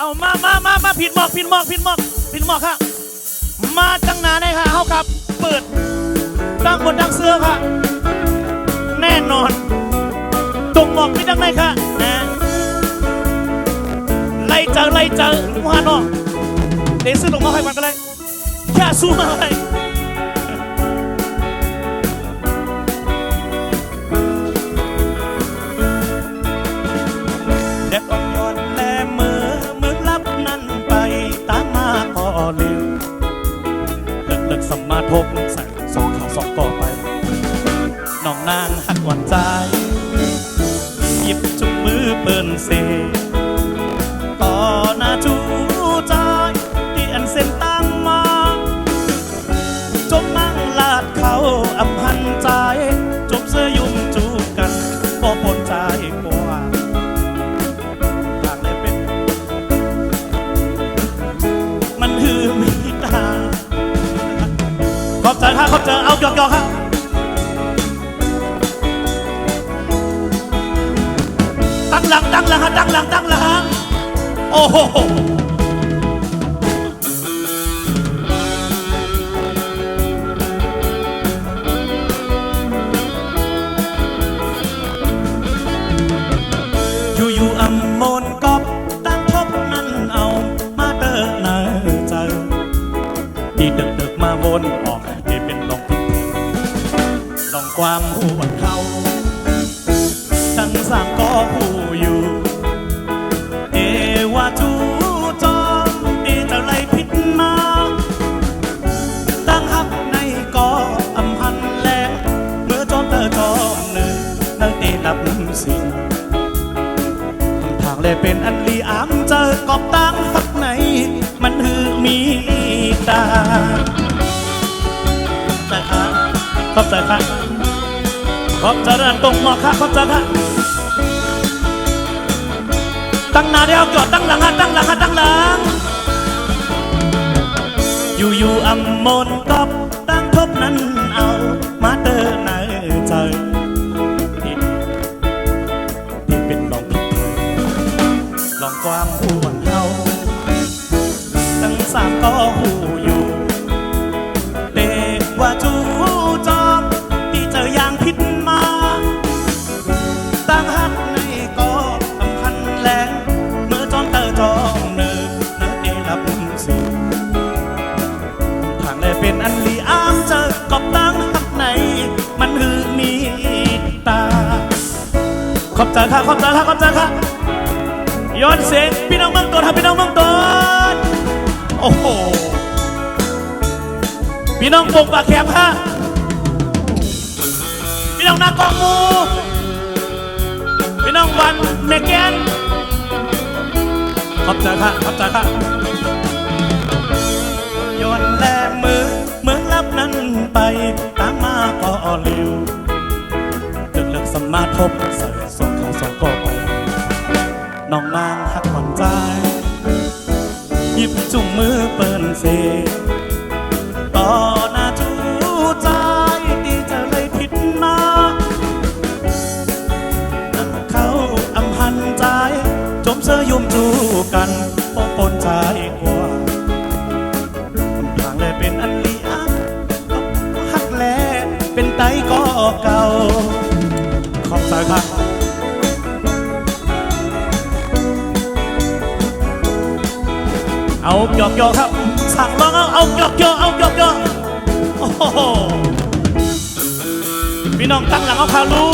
เอามาผิดหมอกค่ะมาจังหนาได้ค่ะเขาครับเปิดตั้งบนดังเสื้อค่ะแน่นอนตรงหมอกไม่ดังไหนค่ะนะไล่เจอว่าน้องเดี๋ยวซื้อลงมาให้มันก็เลยแค่สู้มาเลยเด็กอ่อนย้อนแลมือลับนั่นไปตามมาก็เร็วเลิกสมาทบใส่สองข่าวสองก่อไปน้องนางหักหวานใจหยิบจุกมือเปิ้นเซต่อหน้าจูใจที่อันเส้นตั้งมาจมนั่งลาดเขาอำพันใจจบเสื้อยุ่มจูกันก็ปนใจกว่าหากได้เป็นมันหือมีตาขอบใจค่ะขอบใจเอาหยอกค่ะตั้งหลังโอ้โหอยู่อำมนกอบตั้งทบนั่นเอามาเดินเนอเจอที่ดึกมาวนออกที่เป็นลองพิษลองความหัวเขาทั้งสามก็ผู้อยู่ว่าจูจอมดีจะไล่พิษมาตั้งหักในก่ออำพันแลเมื่อจอมเตอจอมหนึ่งนั่งตีนับสิ่งทางเลยเป็นอันลีอามเจอกอบตั้งหักในมันหือมีตาแต่ค่ะขอบใจค่ะขอบใจเรื่องตรงหมอกค่ะขอบใจค่ะตั้งหน้าเดียวจอดตั้งหลังอยู่อำมนกับตั้งทบนั้นเอามาเดินไหนใจที่เป็นลองผิดลองความผู้หวังเฮาตั้งสามก็หูอยู่เด็กว่าจูจอมที่เจออย่างผิดมาตั้งหักในก็อำพันแรงเมื่อจอมเตอจอมเนินนั่นเอรับสิทางเลยเป็นอันลีอามเจอกอบตั้งหักในมันหือมีตาขอบใจค่ะย้อนเสียงพี่น้องเมืองตนครับพี่น้องเมืองตนโอ้โหพี่น้องปกปากแคบค่ะพี่น้องนากองมูพี่น้องวันเมแกนขอบใจค่ะย้อนแลมือลับนั้นไปตามมาก็เร็วเลิกสมาทบใส่ส่งข่าวส่งก็ไปน้องนางหักหวานใจหยิบจุงมือเปิ้นเซต่อหน้าจูใจดีจะเลยผิดมานั่นเขาอำพันใจจมเสื้อยุ่มจูกันพอปนใจกว่าทางเลยเป็นอันลีอันหักแลเป็นไตก็เก่าขอบใจค่ะเอาหยอกครับสั่งร้องเอาหยอกโอ้โหพี่น้องตั้งหลังเอาคารู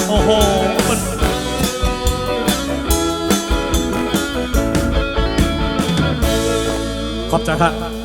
โอ้โหขอบใจครับ